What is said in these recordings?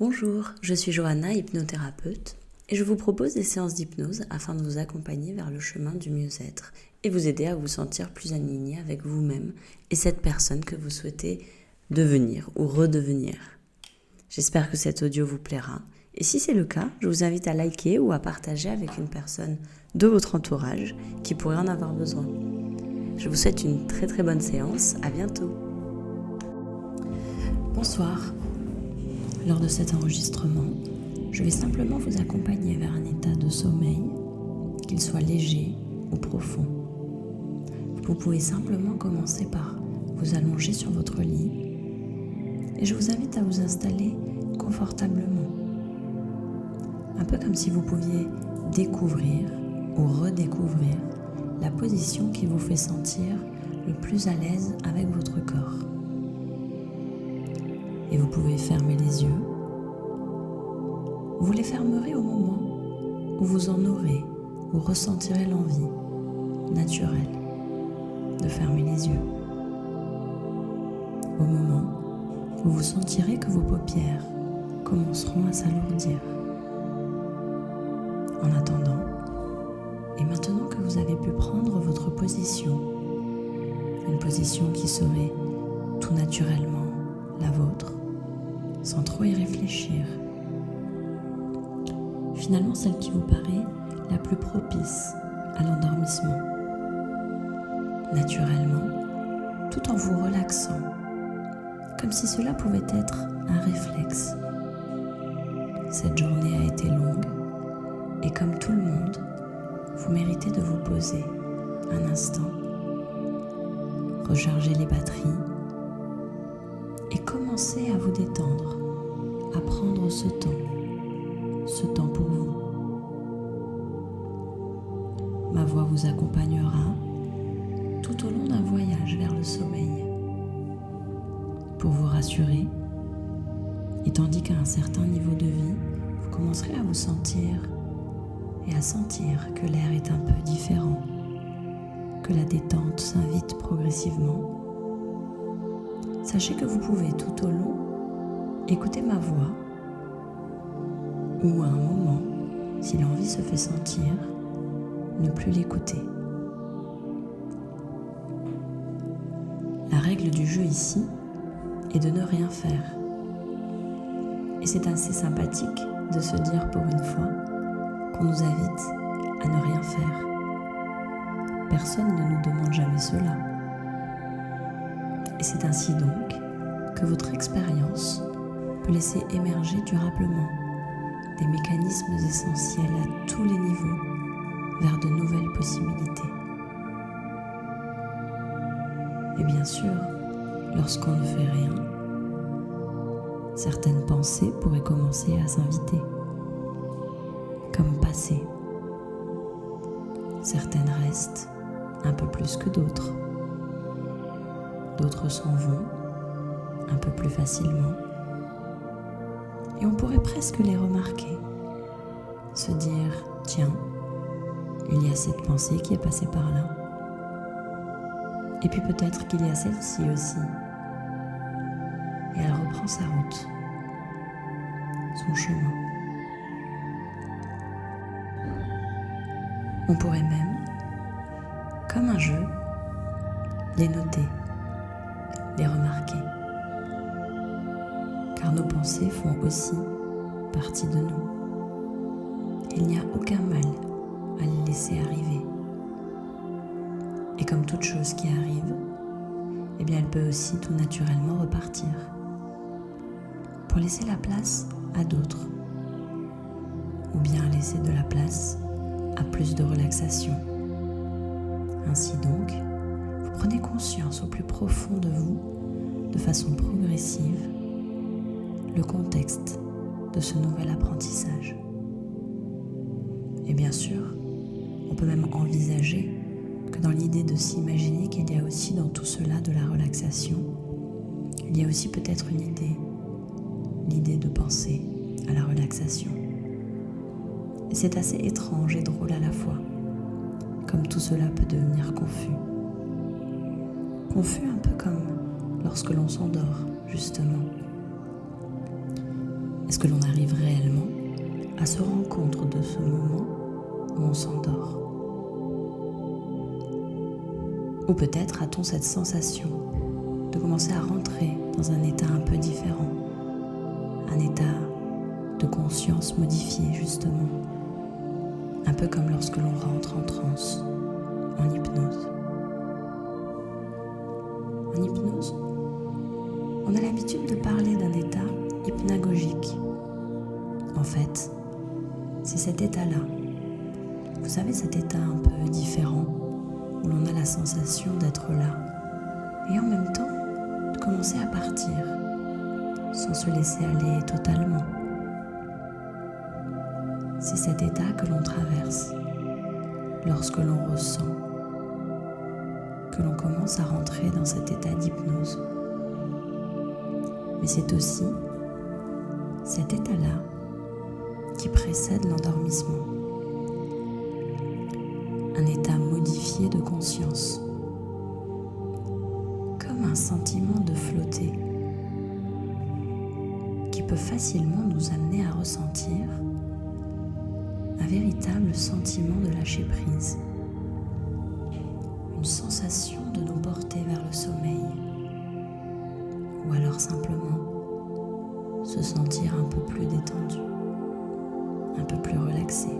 Bonjour, je suis Johanna, hypnothérapeute, et je vous propose des séances d'hypnose afin de vous accompagner vers le chemin du mieux-être et vous aider à vous sentir plus aligné avec vous-même et cette personne que vous souhaitez devenir ou redevenir. J'espère que cet audio vous plaira, et si c'est le cas, je vous invite à liker ou à partager avec une personne de votre entourage qui pourrait en avoir besoin. Je vous souhaite une très très bonne séance, à bientôt. Bonsoir. Lors de cet enregistrement, je vais simplement vous accompagner vers un état de sommeil, qu'il soit léger ou profond. Vous pouvez simplement commencer par vous allonger sur votre lit et je vous invite à vous installer confortablement. Un peu comme si vous pouviez découvrir ou redécouvrir la position qui vous fait sentir le plus à l'aise avec votre corps. Et vous pouvez fermer les yeux. Vous les fermerez au moment où vous en aurez ou ressentirez l'envie naturelle de fermer les yeux. Au moment où vous sentirez que vos paupières commenceront à s'alourdir. En attendant, et maintenant que vous avez pu prendre votre position, une position qui serait tout naturellement la vôtre, sans trop y réfléchir. Finalement, celle qui vous paraît la plus propice à l'endormissement. Naturellement, tout en vous relaxant, comme si cela pouvait être un réflexe. Cette journée a été longue et comme tout le monde, vous méritez de vous poser un instant, recharger les batteries, et commencez à vous détendre, à prendre ce temps pour vous. Ma voix vous accompagnera tout au long d'un voyage vers le sommeil, pour vous rassurer, et tandis qu'à un certain niveau de vie, vous commencerez à vous sentir et à sentir que l'air est un peu différent, que la détente s'invite progressivement. Sachez que vous pouvez tout au long écouter ma voix ou à un moment, si l'envie se fait sentir, ne plus l'écouter. La règle du jeu ici est de ne rien faire. Et c'est assez sympathique de se dire pour une fois qu'on nous invite à ne rien faire. Personne ne nous demande jamais cela. Et c'est ainsi donc que votre expérience peut laisser émerger durablement des mécanismes essentiels à tous les niveaux vers de nouvelles possibilités. Et bien sûr, lorsqu'on ne fait rien, certaines pensées pourraient commencer à s'inviter, comme passé. Certaines restent un peu plus que d'autres. D'autres s'en vont un peu plus facilement. Et on pourrait presque les remarquer, se dire, tiens, il y a cette pensée qui est passée par là. Et puis peut-être qu'il y a celle-ci aussi. Et elle reprend sa route, son chemin. On pourrait même, comme un jeu, les noter, les remarquer. Car nos pensées font aussi partie de nous. Il n'y a aucun mal à les laisser arriver. Et comme toute chose qui arrive, eh bien elle peut aussi tout naturellement repartir, pour laisser la place à d'autres, ou bien laisser de la place à plus de relaxation. Ainsi donc, vous prenez conscience au plus profond de vous, de façon progressive, le contexte de ce nouvel apprentissage. Et bien sûr, on peut même envisager que dans l'idée de s'imaginer qu'il y a aussi dans tout cela de la relaxation, il y a aussi peut-être une idée, l'idée de penser à la relaxation. Et c'est assez étrange et drôle à la fois, comme tout cela peut devenir confus. Confus un peu comme lorsque l'on s'endort, justement. Est-ce que l'on arrive réellement à se rendre compte de ce moment où on s'endort? Ou peut-être a-t-on cette sensation de commencer à rentrer dans un état un peu différent, un état de conscience modifié justement, un peu comme lorsque l'on rentre en transe, en hypnose. En hypnose, on a l'habitude de parler d'un état hypnagogique. En fait, c'est cet état-là. Vous savez, cet état un peu différent, où l'on a la sensation d'être là, et en même temps, de commencer à partir, sans se laisser aller totalement. C'est cet état que l'on traverse, lorsque l'on ressent que l'on commence à rentrer dans cet état d'hypnose. Mais c'est aussi cet état-là qui précède l'endormissement. Un état modifié de conscience, comme un sentiment de flotter, qui peut facilement nous amener à ressentir un véritable sentiment de lâcher prise, une sensation de nous porter vers le sommeil, ou alors simplement se sentir un peu plus détendu, un peu plus relaxé.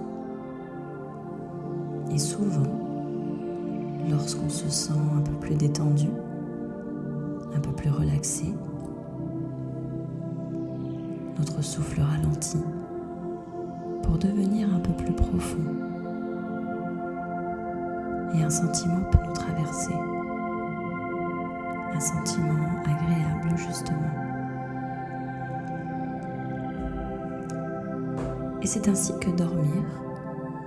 Et souvent, lorsqu'on se sent un peu plus détendu, un peu plus relaxé, notre souffle ralentit pour devenir un peu plus profond. Et un sentiment peut nous traverser, un sentiment agréable justement. Et c'est ainsi que dormir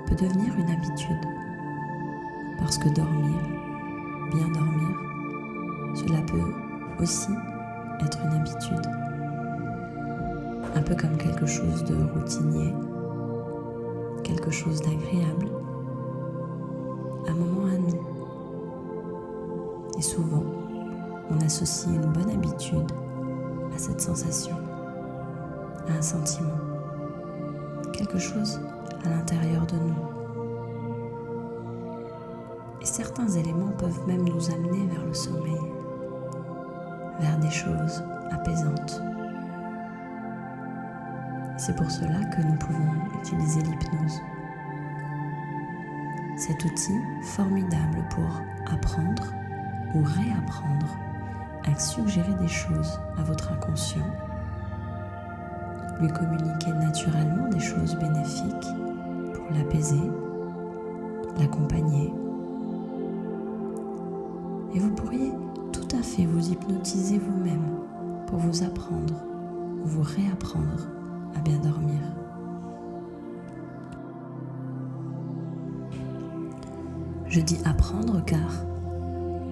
peut devenir une habitude, parce que dormir, bien dormir, cela peut aussi être une habitude, un peu comme quelque chose de routinier, quelque chose d'agréable, un moment à nous. Et souvent, on associe une bonne habitude à cette sensation, à un sentiment, quelque chose à l'intérieur de nous. Et certains éléments peuvent même nous amener vers le sommeil, vers des choses apaisantes. C'est pour cela que nous pouvons utiliser l'hypnose. Cet outil formidable pour apprendre ou réapprendre à suggérer des choses à votre inconscient, lui communiquer naturellement des choses bénéfiques pour l'apaiser, l'accompagner. Et vous pourriez tout à fait vous hypnotiser vous-même pour vous apprendre ou vous réapprendre à bien dormir. Je dis apprendre car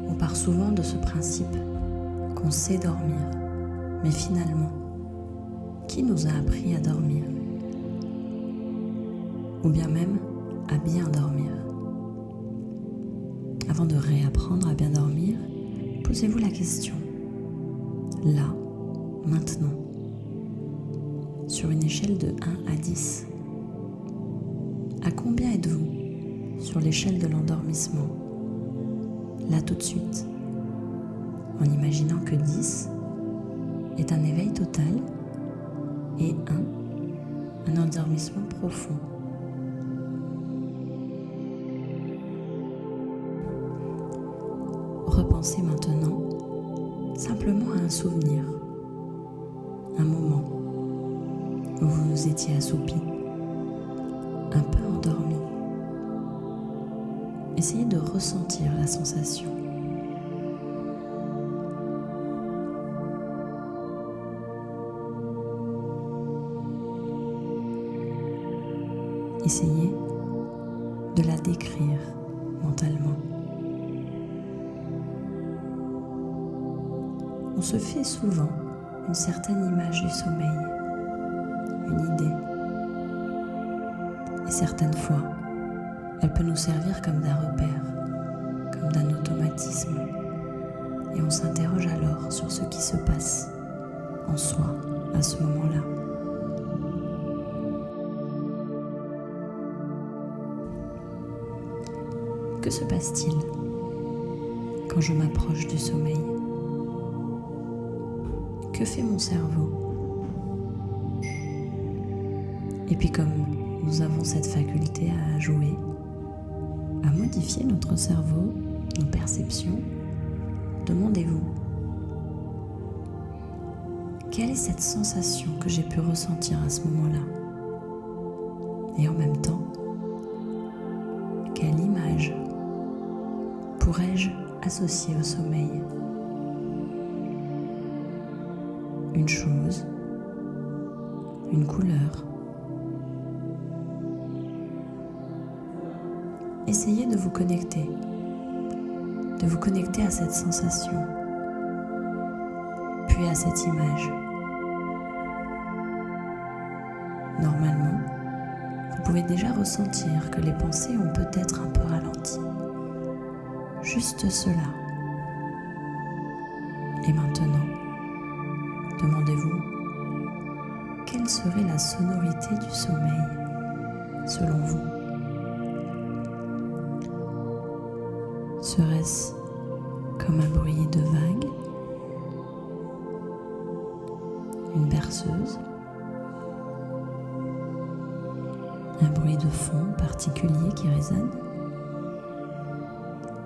on part souvent de ce principe qu'on sait dormir, mais finalement, qui nous a appris à dormir? Ou bien même à bien dormir? Avant de réapprendre à bien dormir, posez-vous la question, là, maintenant, sur une échelle de 1 à 10, à combien êtes-vous sur l'échelle de l'endormissement, là tout de suite, en imaginant que 10 est un éveil total et 1, un endormissement profond. Repensez maintenant simplement à un souvenir, un moment où vous vous étiez assoupi, un peu endormi. Essayez de ressentir la sensation. Essayez de la décrire mentalement. On se fait souvent une certaine image du sommeil, une idée. Et certaines fois, elle peut nous servir comme d'un repère, comme d'un automatisme. Et on s'interroge alors sur ce qui se passe en soi à ce moment-là. Que se passe-t-il quand je m'approche du sommeil? Que fait mon cerveau? Et puis comme nous avons cette faculté à jouer, à modifier notre cerveau, nos perceptions, demandez-vous, quelle est cette sensation que j'ai pu ressentir à ce moment-là? Et en même temps, quelle image pourrais-je associer au sommeil? Une chose, une couleur. Essayez de vous connecter à cette sensation, puis à cette image. Normalement, vous pouvez déjà ressentir que les pensées ont peut-être un peu ralenti. Juste cela. Et maintenant, demandez-vous, quelle serait la sonorité du sommeil, selon vous? Serait-ce comme un bruit de vague, une berceuse, un bruit de fond particulier qui résonne,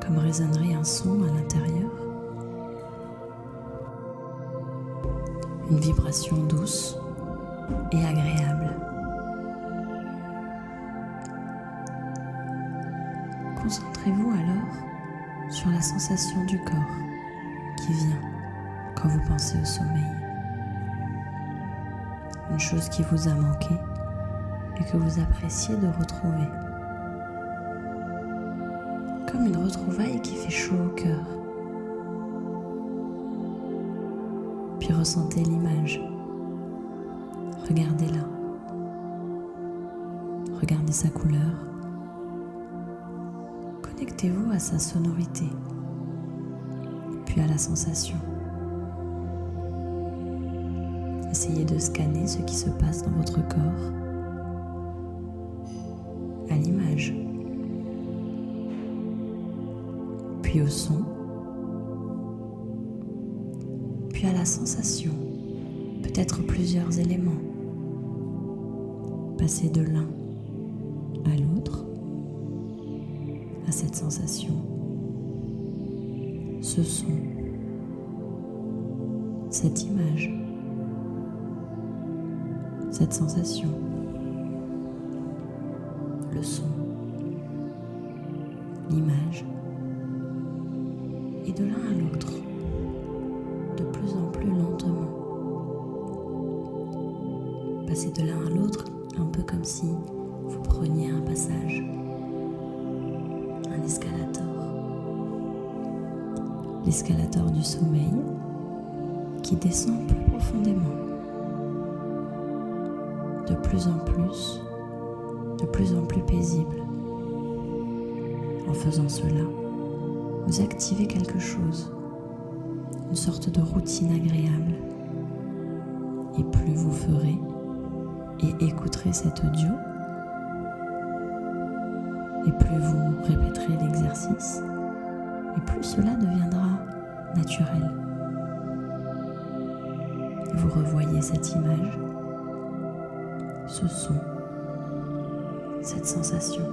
comme résonnerait un son à l'intérieur, une vibration douce et agréable. Concentrez-vous alors sur la sensation du corps qui vient quand vous pensez au sommeil. Une chose qui vous a manqué et que vous appréciez de retrouver. Comme une retrouvaille qui fait chaud au cœur. Puis ressentez l'image. Regardez-la. Regardez sa couleur. Connectez-vous à sa sonorité, puis à la sensation. Essayez de scanner ce qui se passe dans votre corps, à l'image, puis au son, puis à la sensation, peut-être plusieurs éléments. Passez de l'un à l'autre, à cette sensation, ce son, cette image, cette sensation, le son, l'image, et de l'un à l'autre, de plus en plus lentement. Passez de l'un à l'autre un peu comme si vous preniez un passage, un escalator. L'escalator du sommeil qui descend plus profondément, de plus en plus paisible. En faisant cela, vous activez quelque chose, une sorte de routine agréable. Et plus vous ferez et écouterez cet audio, et plus vous répéterez l'exercice, et plus cela deviendra naturel. Vous revoyez cette image, ce son, cette sensation,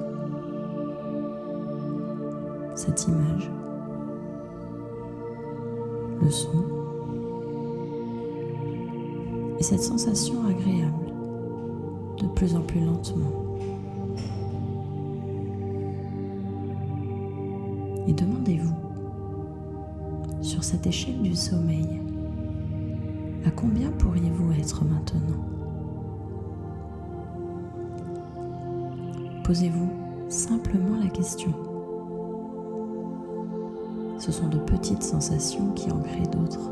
cette image, le son, et cette sensation agréable, de plus en plus lentement. Et demandez-vous, sur cette échelle du sommeil, à combien pourriez-vous être maintenant? Posez-vous simplement la question. Ce sont de petites sensations qui en créent d'autres.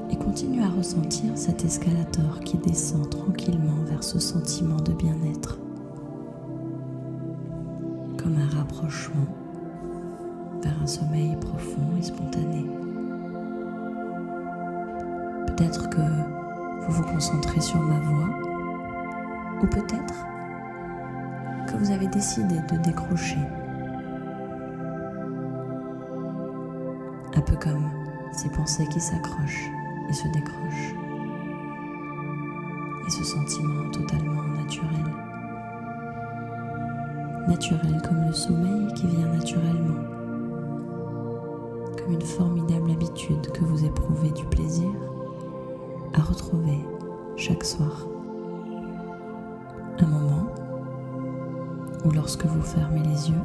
Et continuez à ressentir cet escalator qui descend tranquillement vers ce sentiment de bien-être. Comme un rapprochement vers un sommeil profond et spontané. Peut-être que vous vous concentrez sur ma voix, ou peut-être que vous avez décidé de décrocher. Un peu comme ces pensées qui s'accrochent et se décrochent. Et ce sentiment totalement naturel. Naturel comme le sommeil qui vient naturellement. Comme une formidable habitude que vous éprouvez du plaisir à retrouver chaque soir. Un moment où lorsque vous fermez les yeux,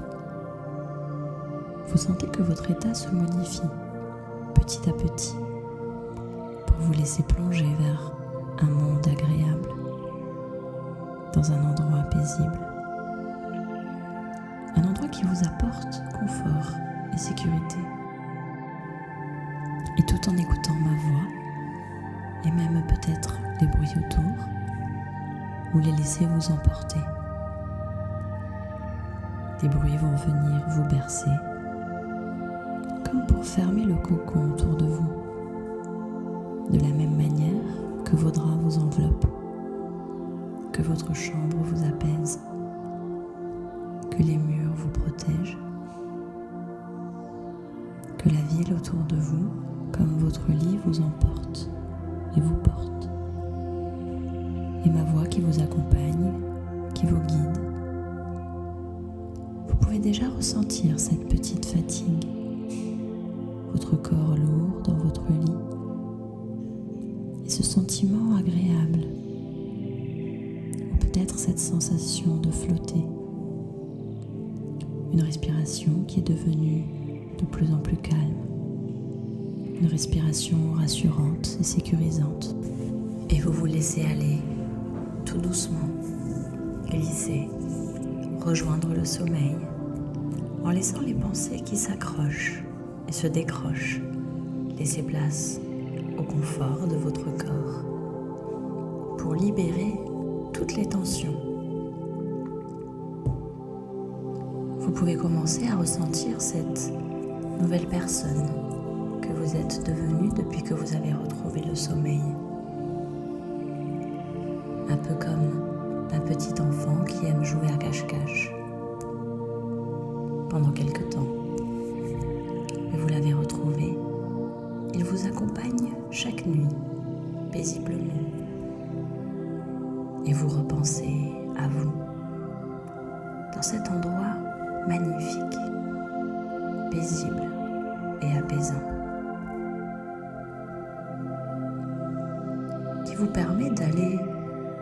vous sentez que votre état se modifie petit à petit pour vous laisser plonger vers un monde agréable, dans un endroit paisible. Un endroit qui vous apporte confort et sécurité. Et tout en écoutant ma voix, et même peut-être les bruits autour, ou les laisser vous emporter. Des bruits vont venir vous bercer, comme pour fermer le cocon autour de vous, de la même manière que vos draps vous enveloppent, que votre chambre vous apaise, que les murs vous protègent, que la ville autour de vous, comme votre lit, vous emporte et vous porte, et ma voix qui vous accompagne, qui vous guide. Vous pouvez déjà ressentir cette petite fatigue, votre corps lourd dans votre lit, et ce sentiment agréable, ou peut-être cette sensation de flotter, une respiration qui est devenue de plus en plus calme, une respiration rassurante et sécurisante, et vous vous laissez aller tout doucement, glisser, rejoindre le sommeil, en laissant les pensées qui s'accrochent et se décrochent, laisser place au confort de votre corps pour libérer toutes les tensions. Vous pouvez commencer à ressentir cette nouvelle personne que vous êtes devenue depuis que vous avez retrouvé le sommeil. Un peu comme un petit enfant qui aime jouer à cache-cache pendant quelque temps. Et vous l'avez retrouvé. Il vous accompagne chaque nuit, paisiblement. Et vous repensez à vous, dans cet endroit magnifique, paisible et apaisant, qui vous permet d'aller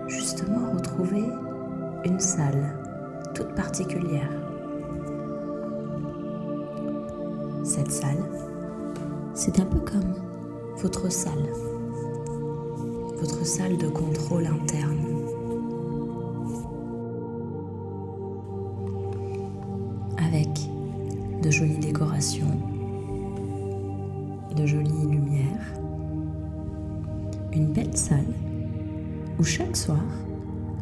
justement retrouver une salle toute particulière. Cette salle, c'est un peu comme votre salle de contrôle interne. Avec de jolies décorations, de jolies lumières, une belle salle où chaque soir,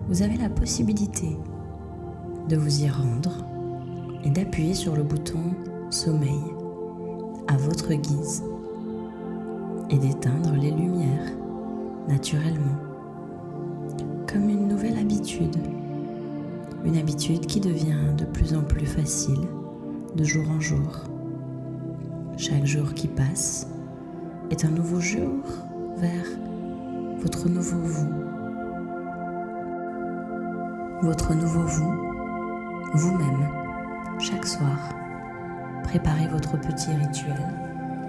vous avez la possibilité de vous y rendre et d'appuyer sur le bouton sommeil à votre guise et d'éteindre les lumières naturellement, comme une nouvelle habitude, une habitude qui devient de plus en plus facile de jour en jour. Chaque jour qui passe est un nouveau jour vers votre nouveau vous. Votre nouveau vous, vous-même, chaque soir. Préparez votre petit rituel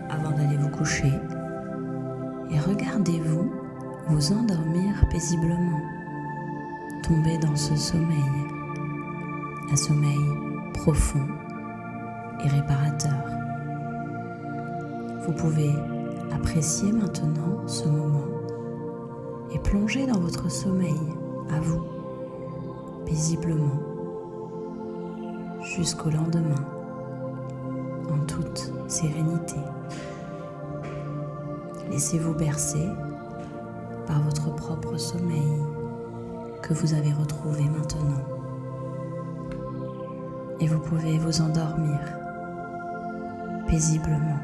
avant d'aller vous coucher et regardez-vous vous endormir paisiblement, tomber dans ce sommeil, un sommeil profond et réparateur. Vous pouvez apprécier maintenant ce moment et plonger dans votre sommeil à vous, paisiblement, jusqu'au lendemain, en toute sérénité. Laissez-vous bercer par votre propre sommeil que vous avez retrouvé maintenant. Et vous pouvez vous endormir paisiblement.